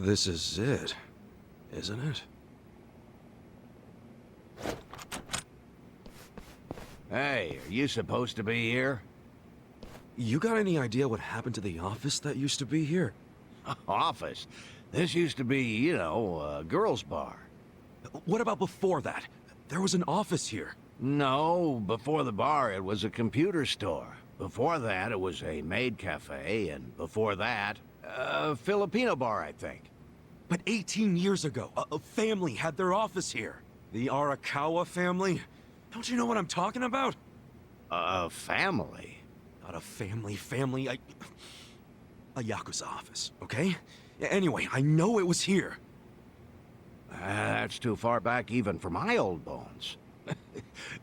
This is it, isn't it? Hey, are you supposed to be here? You got any idea what happened to the office that used to be here? Office? This used to be, you know, a girls' bar. What about before that? There was an office here. No, before the bar it was a computer store. Before that it was a maid cafe, and before that, a Filipino bar, I think. But 18 years ago, a family had their office here. The Arakawa family? Don't you know what I'm talking about? A family? Not a family, a Yakuza office, okay? Anyway, I know it was here. That's too far back even for my old bones.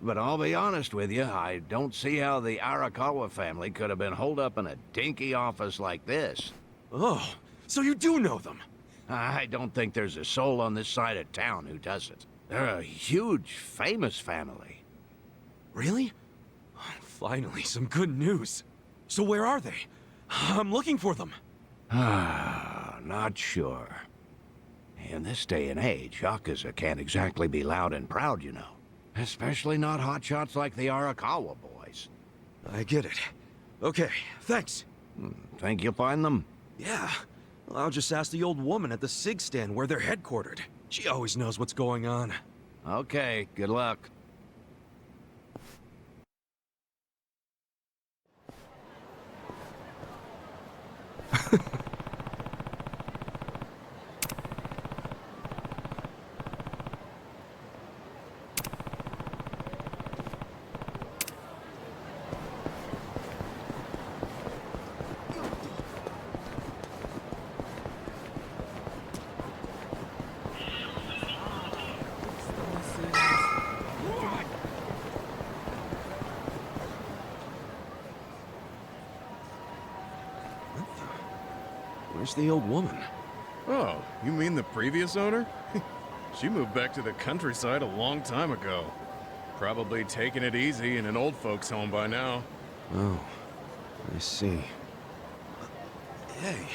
But I'll be honest with you, I don't see how the Arakawa family could have been holed up in a dinky office like this. Oh, so you do know them? I don't think there's a soul on this side of town who doesn't. They're a huge, famous family. Really? Finally, some good news. So where are they? I'm looking for them. Not sure. In this day and age, Yakuza can't exactly be loud and proud, you know. Especially not hotshots like the Arakawa boys. I get it. Okay, thanks. Think you'll find them? Yeah. Well, I'll just ask the old woman at the SIG stand where they're headquartered. She always knows what's going on. Okay, good luck. Where's the old woman? Oh, you mean the previous owner? She moved back to the countryside a long time ago. Probably taking it easy in an old folks' home by now. Oh, I see. Hey,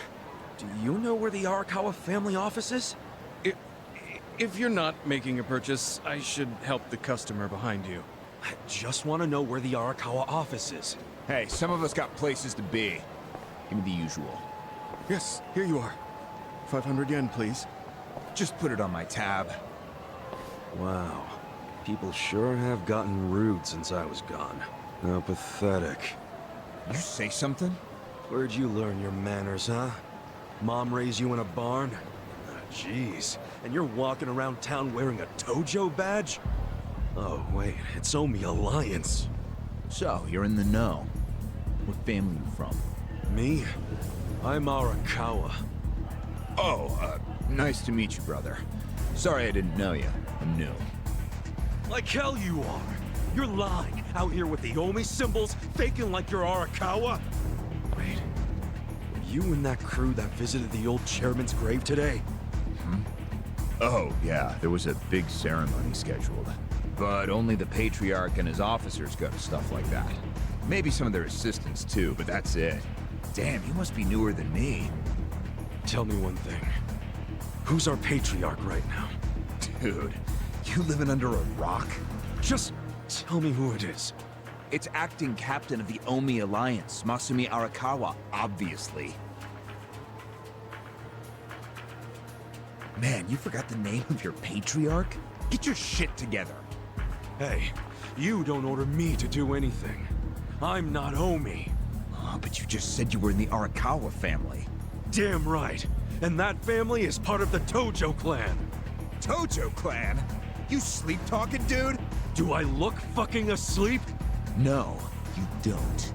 do you know where the Arakawa family office is? If you're not making a purchase, I should help the customer behind you. I just want to know where the Arakawa office is. Hey, some of us got places to be. Give me the usual. Yes, here you are. 500 yen, please. Just put it on my tab. Wow. People sure have gotten rude since I was gone. How pathetic. You say something? Where'd you learn your manners, huh? Mom raised you in a barn? Ah, jeez. And you're walking around town wearing a Tojo badge? Oh, wait, it's Omi Alliance. So, you're in the know. What family you from? Me? I'm Arakawa. Oh, nice to meet you, brother. Sorry I didn't know you. I'm new. Like hell you are! You're lying, out here with the Omi symbols, faking like you're Arakawa? Wait, were you and that crew that visited the old chairman's grave today? Oh, yeah, there was a big ceremony scheduled. But only the Patriarch and his officers go to stuff like that. Maybe some of their assistants too, but that's it. Damn, you must be newer than me. Tell me one thing. Who's our Patriarch right now? Dude, you living under a rock? Just tell me who it is. It's acting captain of the Omi Alliance, Masumi Arakawa, obviously. Man, you forgot the name of your Patriarch? Get your shit together. Hey, you don't order me to do anything. I'm not Omi. Oh, but you just said you were in the Arakawa family. Damn right. And that family is part of the Tojo clan. Tojo clan? You sleep-talking, dude? Do I look fucking asleep? No, you don't.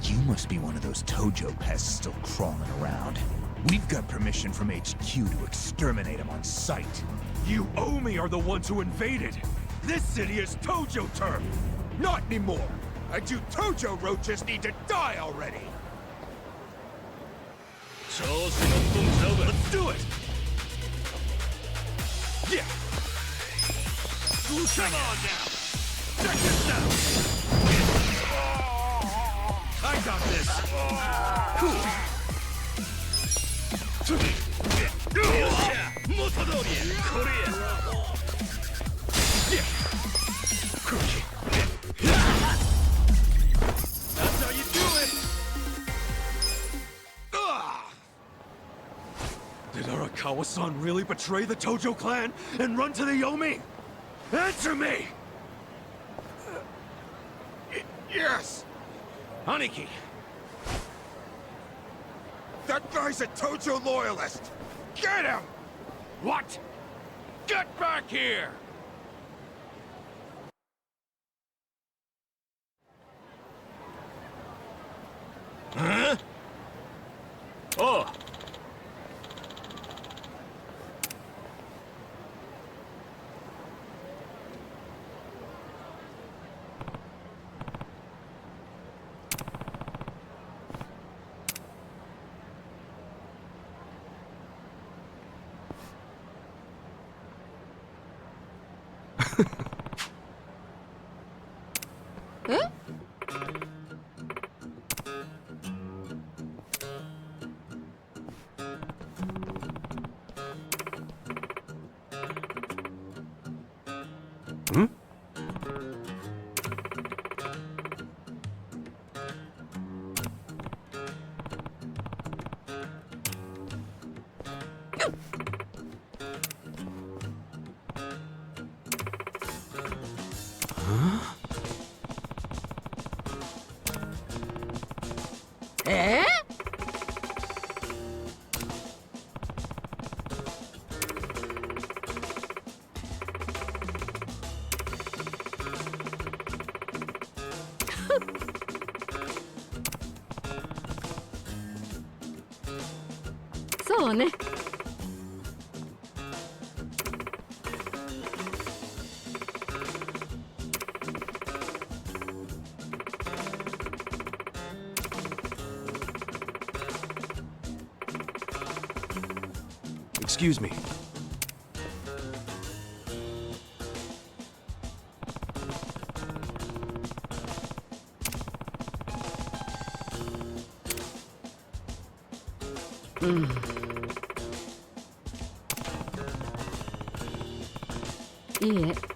You must be one of those Tojo pests still crawling around. We've got permission from HQ to exterminate them on sight. You Omi are the ones who invaded. This city is Tojo turf. Not anymore! And you Tojo roaches need to die already! Let's do it! Yeah! Come on now! Check this out! I got this! Cool! That's how you do it! Did Arakawa-san really betray the Tojo clan and run to the Yomi? Answer me! Yes! Aniki! That guy's a Tojo loyalist! Get him! What? Get back here! Huh? Oh! Hmm?そうね。Excuse me.いいえ。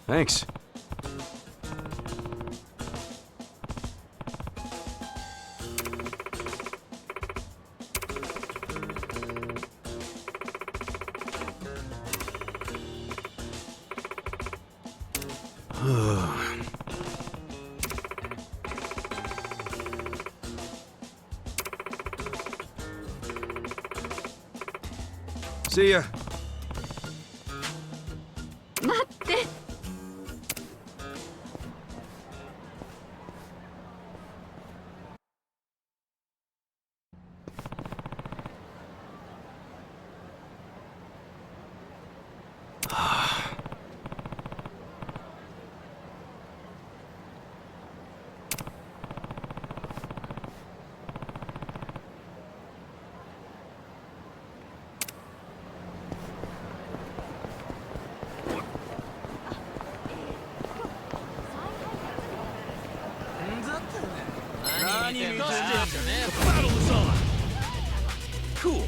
Thanks. See ya. 待って。The battle is on! Cool.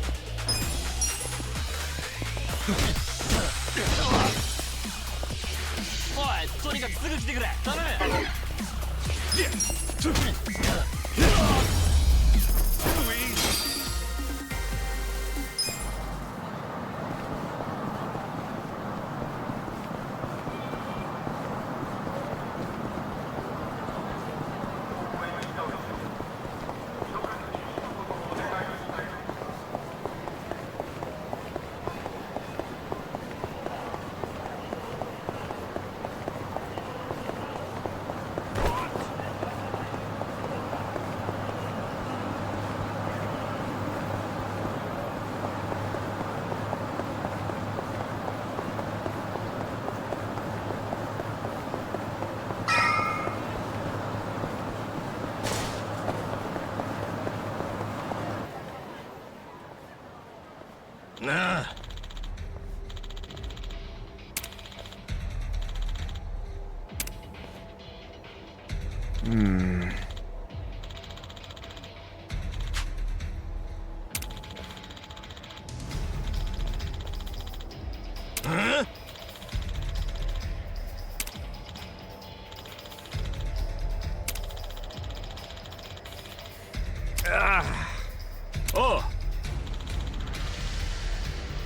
Oh!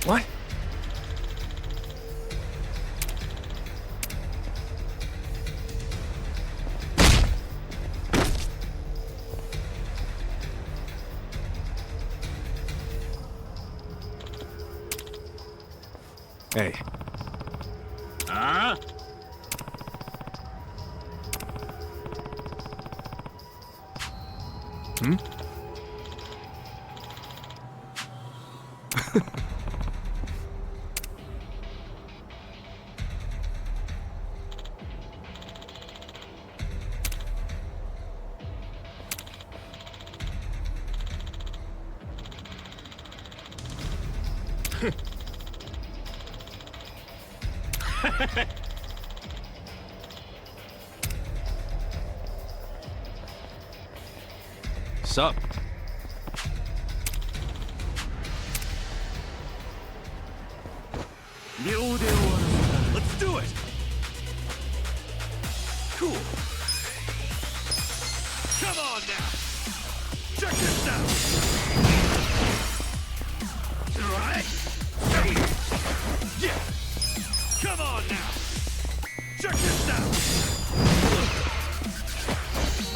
What? Hey. Huh? Hmm? Sup? Let's do it! Cool. Come on now! Check this out! Right? Yeah! Come on now! Check this out!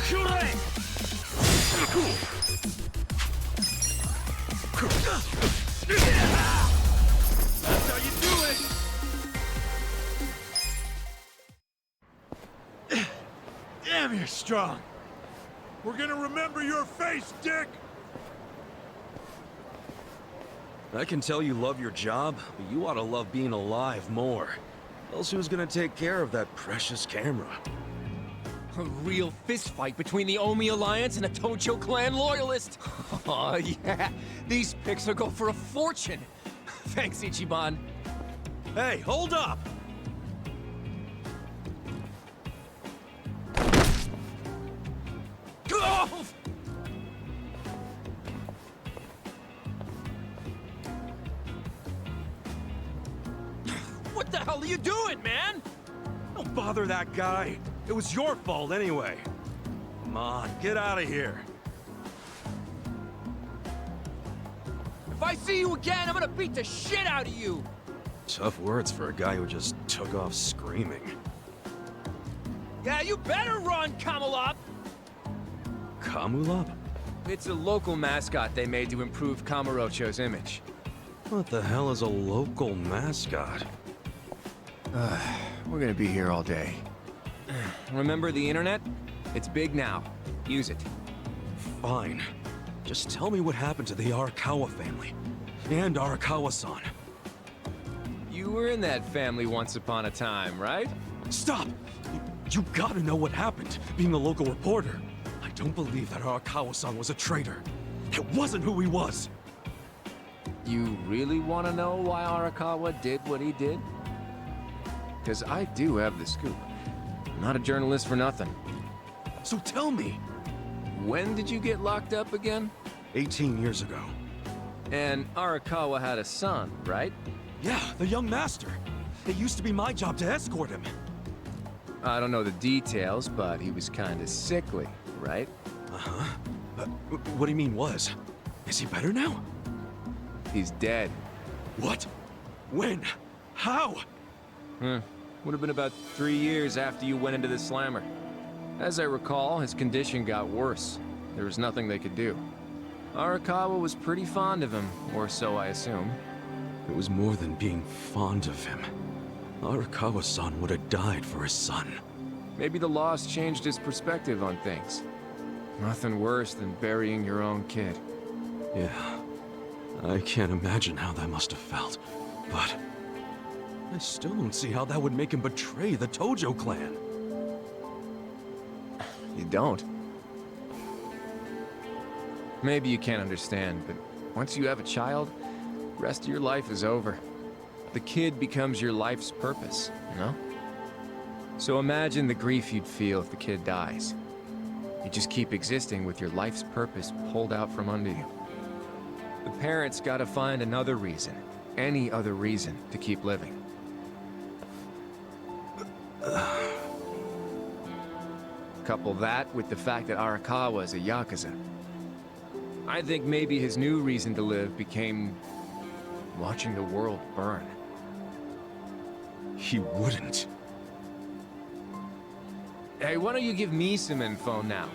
Correct! Cool! That's how you do it! Damn, you're strong! We're gonna remember your face, Dick! I can tell you love your job, but you ought to love being alive more. Else who's gonna take care of that precious camera? A real fistfight between the Omi Alliance and a Tojo clan loyalist. Oh, yeah. These pics will go for a fortune. Thanks, Ichiban. Hey, hold up! Oh! What the hell are you doing, man? Don't bother that guy. It was your fault anyway. Come on, get out of here. If I see you again, I'm gonna beat the shit out of you! Tough words for a guy who just took off screaming. Yeah, you better run, Kamalop! Kamulop? It's a local mascot they made to improve Kamurocho's image. What the hell is a local mascot? We're gonna be here all day. Remember the internet? It's big now. Use it. Fine. Just tell me what happened to the Arakawa family. And Arakawa-san. You were in that family once upon a time, right? Stop! You gotta know what happened, being a local reporter. I don't believe that Arakawa-san was a traitor. It wasn't who he was. You really want to know why Arakawa did what he did? Because I do have the scoop. I'm not a journalist for nothing. So tell me. When did you get locked up again? 18 years ago. And Arakawa had a son, right? Yeah, the young master. It used to be my job to escort him. I don't know the details, but he was kind of sickly, right? Uh-huh. What do you mean was? Is he better now? He's dead. What? When? How? Would have been about 3 years after you went into the slammer. As I recall, his condition got worse. There was nothing they could do. Arakawa was pretty fond of him, or so I assume. It was more than being fond of him. Arakawa-san would have died for his son. Maybe the loss changed his perspective on things. Nothing worse than burying your own kid. Yeah. I can't imagine how that must have felt. But I still don't see how that would make him betray the Tojo clan. You don't? Maybe you can't understand, but once you have a child, the rest of your life is over. The kid becomes your life's purpose, you know? So imagine the grief you'd feel if the kid dies. You just keep existing with your life's purpose pulled out from under you. The parents gotta find another reason, any other reason, to keep living. Couple that with the fact that Arakawa is a Yakuza. I think maybe his new reason to live became watching the world burn. He wouldn't. Hey, why don't you give me some info now?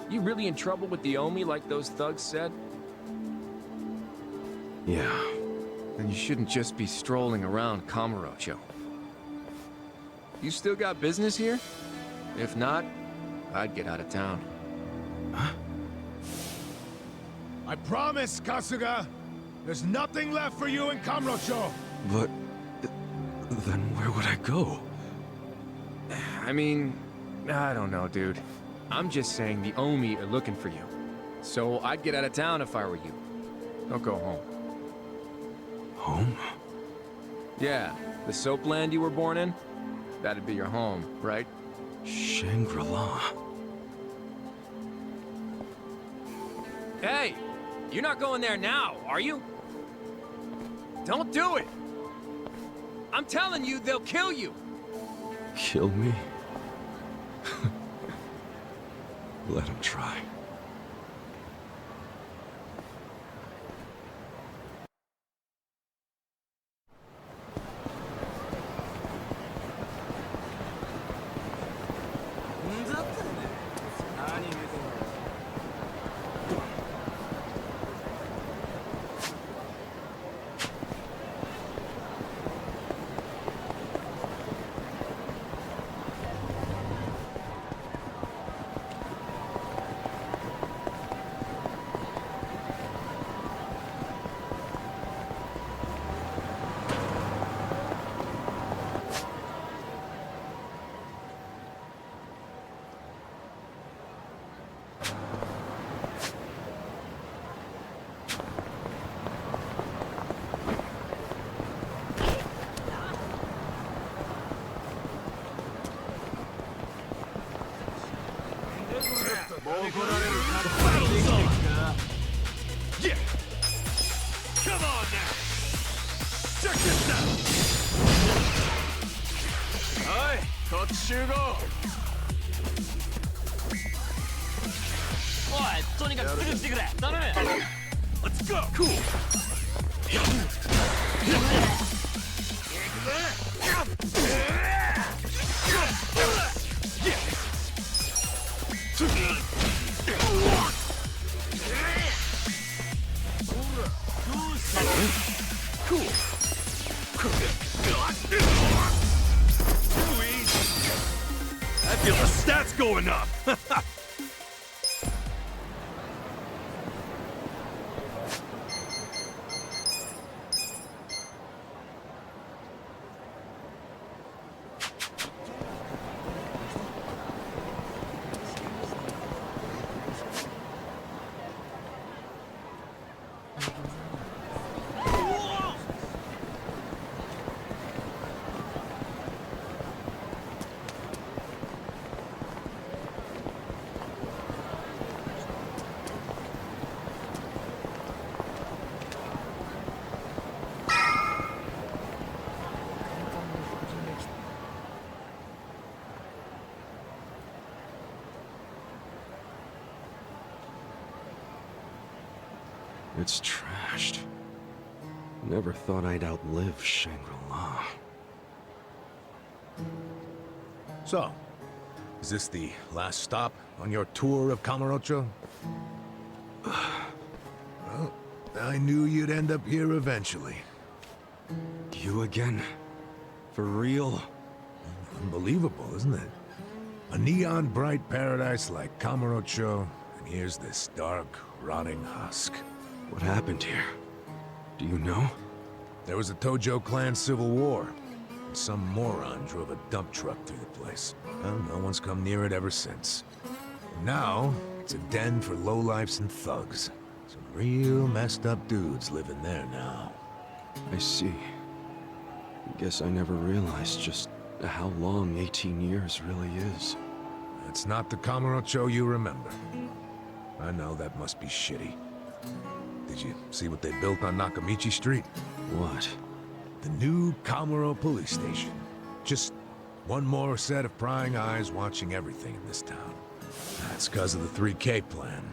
You really in trouble with the Omi like those thugs said? Yeah. Then you shouldn't just be strolling around Kamurocho. You still got business here? If not, I'd get out of town. I promise, Kasuga! There's nothing left for you in Kamurocho! But... then where would I go? I mean, I don't know, dude. I'm just saying the Omi are looking for you. So I'd get out of town if I were you. Don't go home. Home? Yeah, the soap land you were born in? That'd be your home, right? Shangri-La. Hey! You're not going there now, are you? Don't do it! I'm telling you, they'll kill you! Kill me? Let him try. Yeah! Come on now! Check this out! Hey, こっち集合! おい、とにかくすぐ来てくれ。頼む。Let's go! Cool! Cool. I feel the stats going up. It's trashed. Never thought I'd outlive Shangri-La. So, is this the last stop on your tour of Kamurocho? Well, I knew you'd end up here eventually. You again? For real? Unbelievable, isn't it? A neon bright paradise like Kamurocho, and here's this dark, rotting husk. What happened here? Do you know? There was a Tojo clan civil war. And some moron drove a dump truck through the place. Well, no one's come near it ever since. And now, it's a den for lowlifes and thugs. Some real messed up dudes living there now. I see. Guess I never realized just how long 18 years really is. It's not the Kamurocho you remember. I know that must be shitty. Did you see what they built on Nakamichi Street? What? The new Kamuro police station. Just one more set of prying eyes watching everything in this town. That's because of the 3K plan.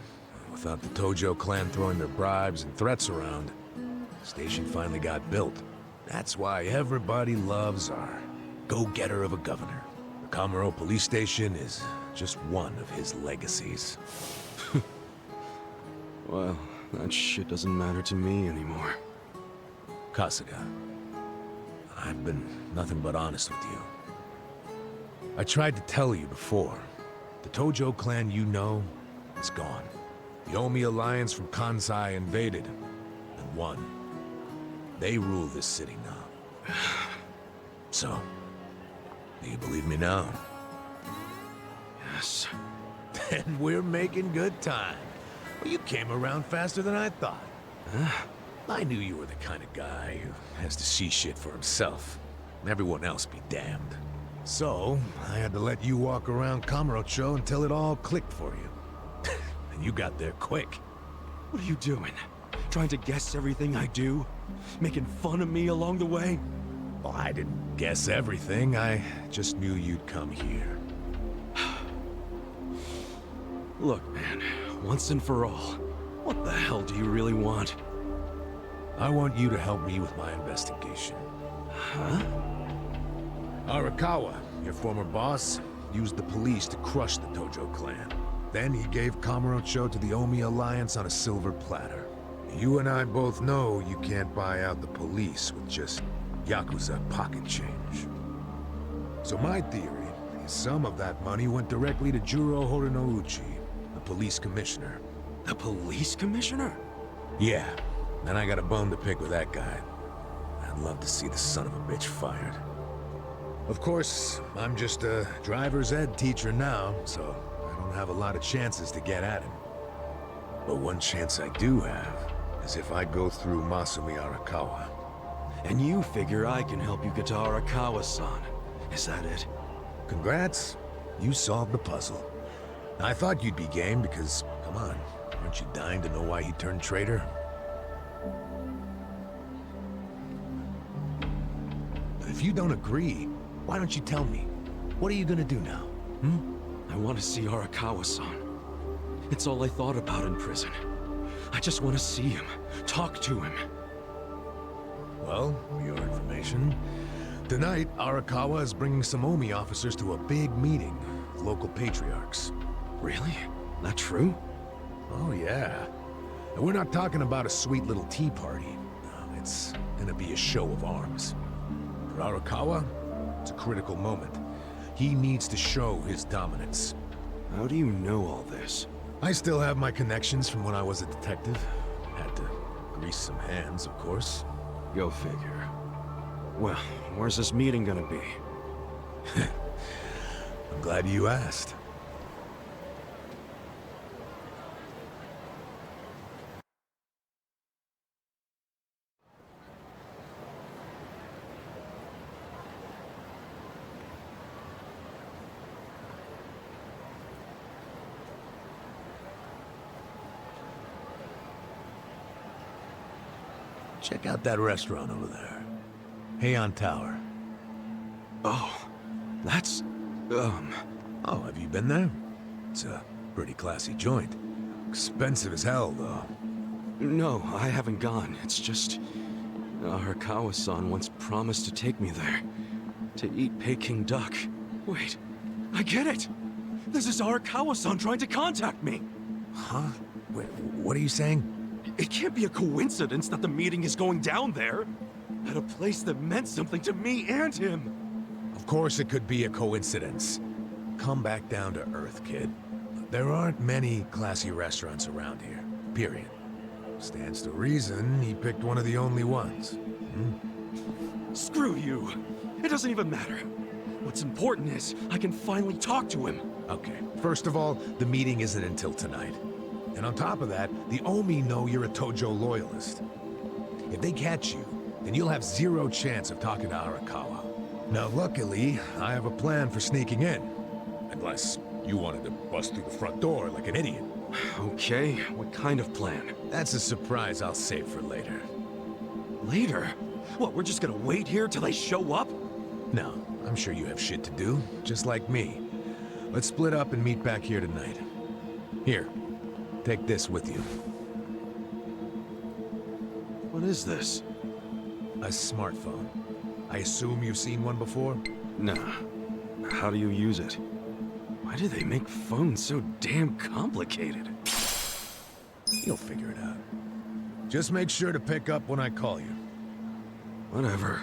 Without the Tojo clan throwing their bribes and threats around, the station finally got built. That's why everybody loves our go-getter of a governor. The Kamuro police station is just one of his legacies. Well, that shit doesn't matter to me anymore. Kasuga, I've been nothing but honest with you. I tried to tell you before. The Tojo clan you know is gone. The Omi alliance from Kansai invaded and won. They rule this city now. So, do you believe me now? Yes. Then we're making good time. Well, you came around faster than I thought. Huh? I knew you were the kind of guy who has to see shit for himself. Everyone else be damned. So, I had to let you walk around Kamurocho until it all clicked for you. And you got there quick. What are you doing? Trying to guess everything I do? Making fun of me along the way? Well, I didn't guess everything. I just knew you'd come here. Look, man, once and for all, what the hell do you really want? I want you to help me with my investigation. Huh? Arakawa, your former boss, used the police to crush the Tojo clan. Then he gave Kamurocho to the Omi Alliance on a silver platter. You and I both know you can't buy out the police with just Yakuza pocket change. So my theory is some of that money went directly to Juro Horinouchi, the police commissioner. The police commissioner? Yeah, and I got a bone to pick with that guy. I'd love to see the son of a bitch fired. Of course, I'm just a driver's ed teacher now, so I don't have a lot of chances to get at him. But one chance I do have is if I go through Masumi Arakawa. And you figure I can help you get to Arakawa-san. Is that it? Congrats, you solved the puzzle. I thought you'd be game because, come on, aren't you dying to know why he turned traitor? If you don't agree, why don't you tell me? What are you gonna do now? I want to see Arakawa-san. It's all I thought about in prison. I just want to see him, talk to him. Well, for your information, tonight Arakawa is bringing some Omi officers to a big meeting with local patriarchs. Really? That true? Oh yeah. And we're not talking about a sweet little tea party. No, it's gonna be a show of arms. For Arakawa, it's a critical moment. He needs to show his dominance. How do you know all this? I still have my connections from when I was a detective. Had to grease some hands, of course. Go figure. Well, where's this meeting gonna be? I'm glad you asked. Check out that restaurant over there. Heian Tower. Oh, that's... Oh, have you been there? It's a pretty classy joint. Expensive as hell, though. No, I haven't gone. It's just... Arakawa-san once promised to take me there. To eat Peking duck. Wait, I get it! This is Arakawa-san trying to contact me! Huh? Wait, what are you saying? It can't be a coincidence that the meeting is going down there. At a place that meant something to me and him. Of course it could be a coincidence. Come back down to earth, kid. There aren't many classy restaurants around here, period. Stands to reason he picked one of the only ones. Screw you. It doesn't even matter. What's important is I can finally talk to him. Okay, first of all, the meeting isn't until tonight. And on top of that, the Omi know you're a Tojo loyalist. If they catch you, then you'll have zero chance of talking to Arakawa. Now luckily, I have a plan for sneaking in. Unless you wanted to bust through the front door like an idiot. Okay, what kind of plan? That's a surprise I'll save for later. Later? What, we're just gonna wait here till they show up? No, I'm sure you have shit to do, just like me. Let's split up and meet back here tonight. Here, Take this with you. What is this? A smartphone. I assume you've seen one before? Nah. How do you use it? Why do they make phones so damn complicated? You'll figure it out. Just make sure to pick up when I call you. Whatever.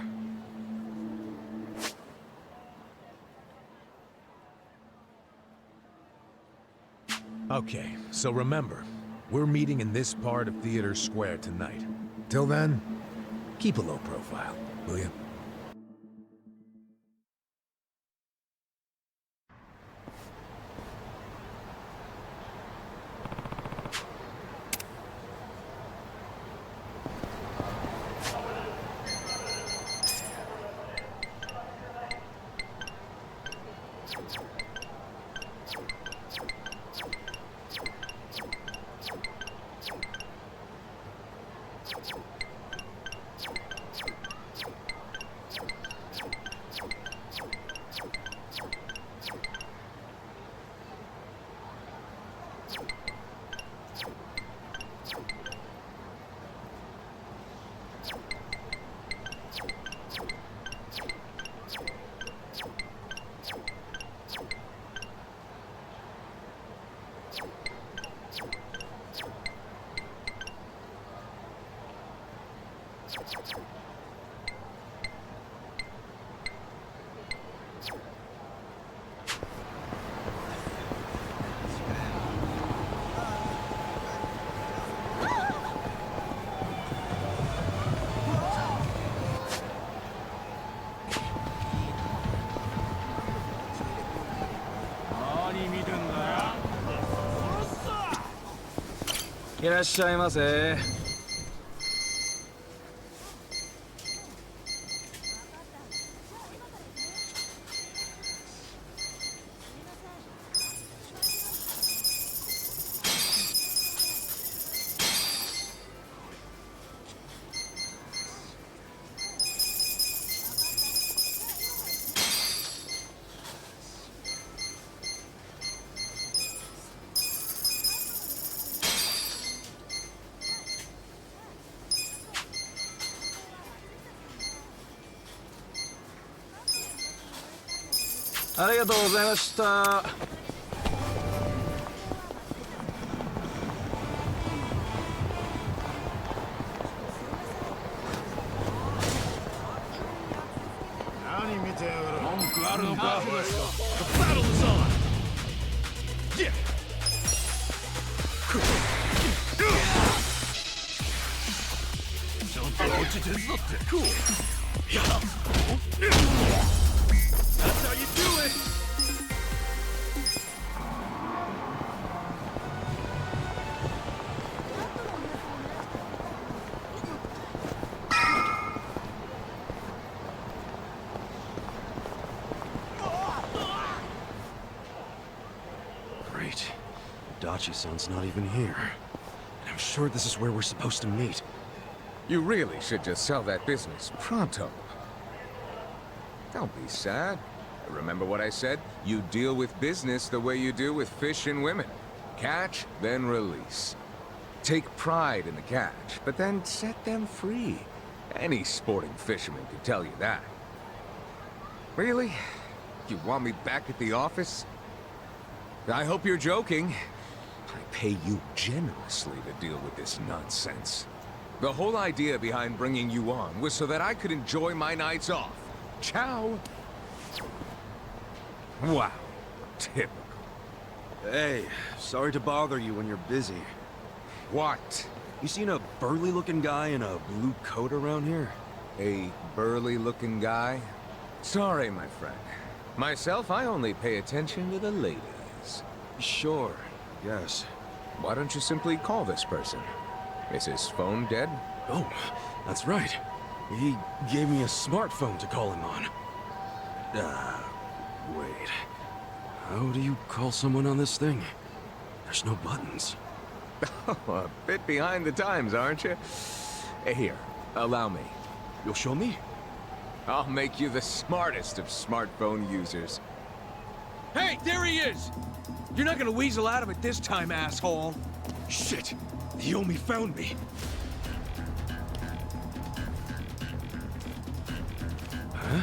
Okay, so remember, we're meeting in this part of Theater Square tonight. Till then, keep a low profile, will you?いらっしゃいませ。ありがとうございました。何見てやがる。文句あるのか。The battle is on! Yeah! Cool. That's how you do it! Great. Dachi-san's not even here. And I'm sure this is where we're supposed to meet. You really should just sell that business pronto. Don't be sad. Remember what I said? You deal with business the way you do with fish and women. Catch, then release. Take pride in the catch, but then set them free. Any sporting fisherman could tell you that. Really? You want me back at the office? I hope you're joking. I pay you generously to deal with this nonsense. The whole idea behind bringing you on was so that I could enjoy my nights off. Ciao. Wow. Typical. Hey, sorry to bother you when you're busy. What? You seen a burly-looking guy in a blue coat around here? A burly-looking guy? Sorry, my friend. Myself, I only pay attention to the ladies. Sure, yes. Why don't you simply call this person? Is his phone dead? Oh, that's right. He gave me a smartphone to call him on. Wait. How do you call someone on this thing? There's no buttons. A bit behind the times, aren't you? Here, allow me. You'll show me? I'll make you the smartest of smartphone users. Hey, there he is! You're not gonna weasel out of it this time, asshole. Shit! The Omi found me! Huh?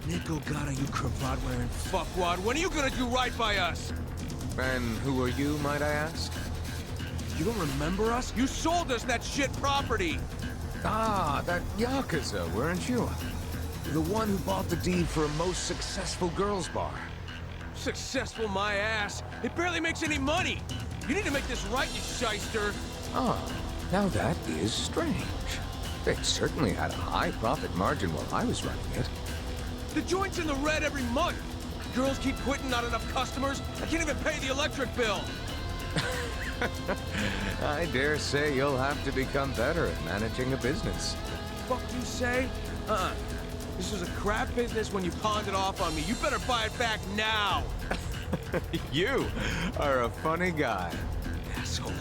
Nick Ogata, you cravat-wearing fuckwad. When are you gonna do right by us? And who are you, might I ask? You don't remember us? You sold us that shit property! Ah, that Yakuza, weren't you? The one who bought the deed for a most successful girls' bar. Successful my ass. It barely makes any money. You need to make this right, you shyster. Ah, now that is strange. It certainly had a high profit margin while I was running it. The joint's in the red every month. Girls keep quitting, not enough customers. I can't even pay the electric bill. I dare say you'll have to become better at managing a business. Fuck you say? This was a crap business when you pawned it off on me. You better buy it back now. You are a funny guy. Asshole.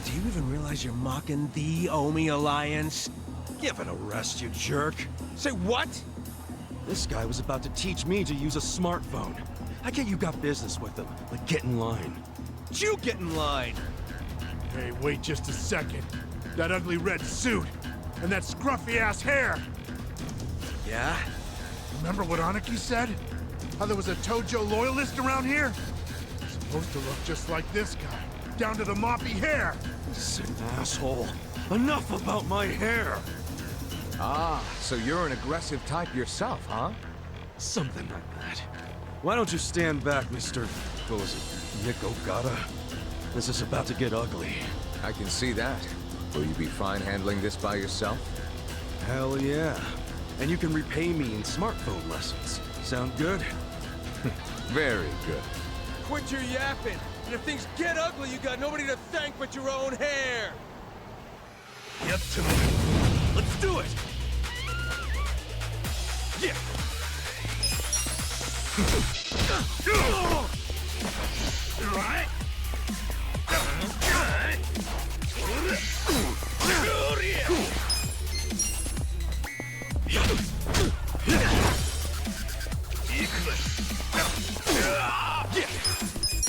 Do you even realize you're mocking the Omi Alliance? Give it a rest, you jerk. Say what? This guy was about to teach me to use a smartphone. I get you got business with him, but get in line. You get in line. Hey, wait just a second. That ugly red suit, and that scruffy-ass hair. Yeah? Remember what Aniki said? How there was a Tojo loyalist around here? Supposed to look just like this guy, down to the moppy hair. This is an asshole. Enough about my hair! Ah, so you're an aggressive type yourself, huh? Something like that. Why don't you stand back, Mr. What was it? Nick Ogata? This is about to get ugly. I can see that. Will you be fine handling this by yourself? Hell yeah. And you can repay me in smartphone lessons. Sound good? Very good. Quit your yapping. And if things get ugly, you got nobody to thank but your own hair. Get to me. Let's do it! Yeah! Right?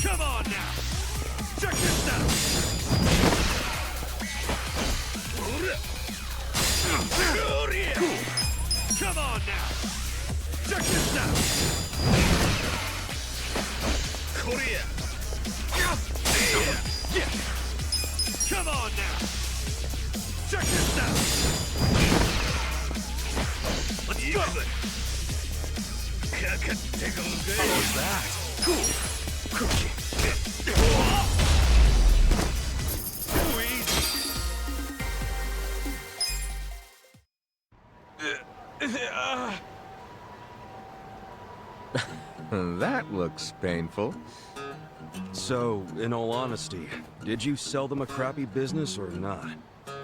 Come on now! Check this out! Come on now! Check this out! Korea! Yeah! Come on now! Check this out! Let's go! How's that? Cool! Cookie! That looks painful. So, in all honesty, did you sell them a crappy business or not?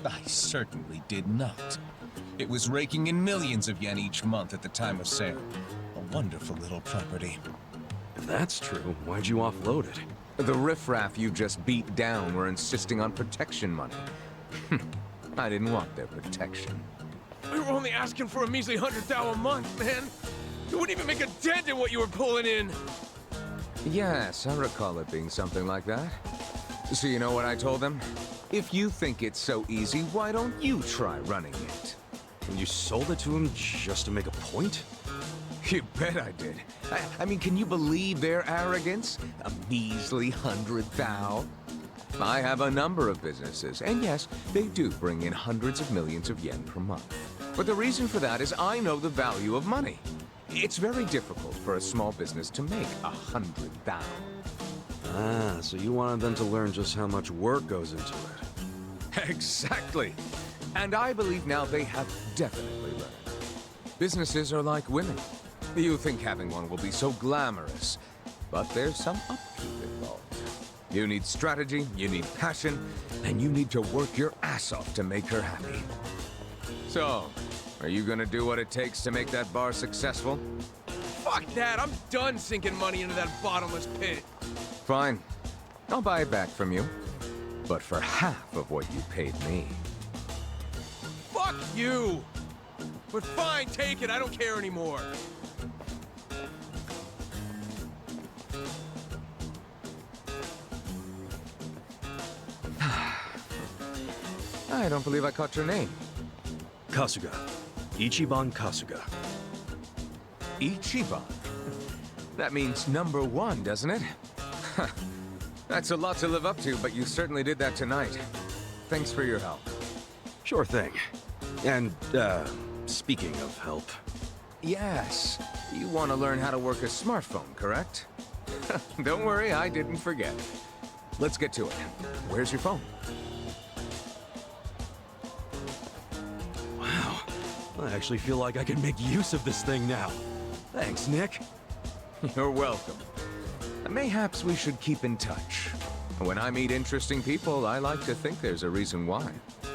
I certainly did not. It was raking in millions of yen each month at the time of sale. A wonderful little property. If that's true, why'd you offload it? The riffraff you just beat down were insisting on protection money. I didn't want their protection. We were only asking for a measly 100,000 a month, man. You wouldn't even make a dent in what you were pulling in. Yes, I recall it being something like that. So you know what I told them? If you think it's so easy, why don't you try running it? And you sold it to him just to make a point? You bet I did. I mean, can you believe their arrogance? A measly 100,000? I have a number of businesses, and yes, they do bring in hundreds of millions of yen per month. But the reason for that is I know the value of money. It's very difficult for a small business to make 100,000. Ah, so you wanted them to learn just how much work goes into it. Exactly. And I believe now they have definitely learned. Businesses are like women. You think having one will be so glamorous, but there's some upkeep involved. You need strategy, you need passion, and you need to work your ass off to make her happy. So, are you gonna do what it takes to make that bar successful? Fuck that, I'm done sinking money into that bottomless pit. Fine. I'll buy it back from you. But for half of what you paid me. Fuck you! But fine, take it, I don't care anymore. I don't believe I caught your name. Kasuga. Ichiban Kasuga. Ichiban? That means #1, doesn't it? That's a lot to live up to, but you certainly did that tonight. Thanks for your help. Sure thing. And, speaking of help... Yes, you want to learn how to work a smartphone, correct? Don't worry, I didn't forget. Let's get to it. Where's your phone? Wow. I actually feel like I can make use of this thing now. Thanks, Nick. You're welcome. Mayhaps we should keep in touch. When I meet interesting people, I like to think there's a reason why.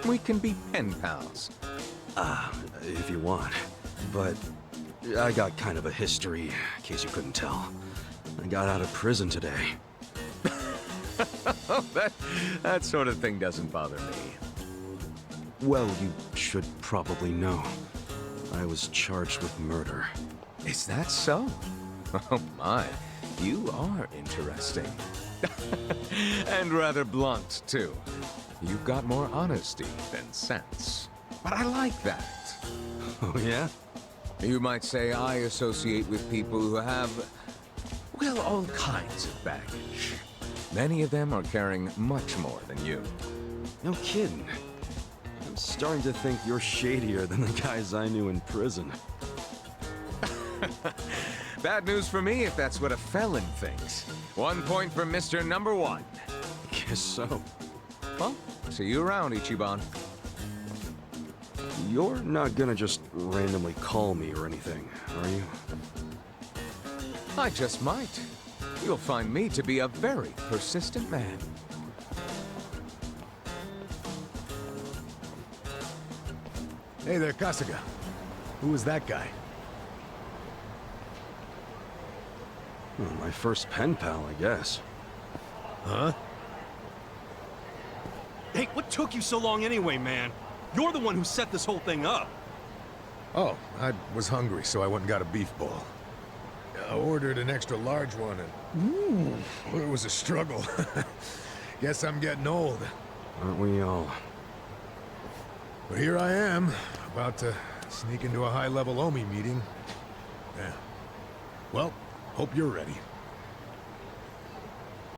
We can be pen pals. If you want. But I got kind of a history, in case you couldn't tell. I got out of prison today. that sort of thing doesn't bother me. Well, you should probably know. I was charged with murder. Is that so? Oh my, you are interesting. And rather blunt, too. You've got more honesty than sense. But I like that. Oh, yeah? You might say I associate with people who have, well, all kinds of baggage. Many of them are carrying much more than you. No kidding. I'm starting to think you're shadier than the guys I knew in prison. Bad news for me if that's what a felon thinks. 1 point for Mr. #1. Guess so. Well, see you around, Ichiban. You're not gonna just randomly call me or anything, are you? I just might. You'll find me to be a very persistent man. Hey there, Kasuga. Who was that guy? Well, my first pen pal, I guess. Huh? Hey, what took you so long anyway, man? You're the one who set this whole thing up. Oh, I was hungry, so I went and got a beef ball. I ordered an extra large one, and it was a struggle. Guess I'm getting old. Aren't we all? But here I am, about to sneak into a high-level Omi meeting. Yeah. Well, hope you're ready.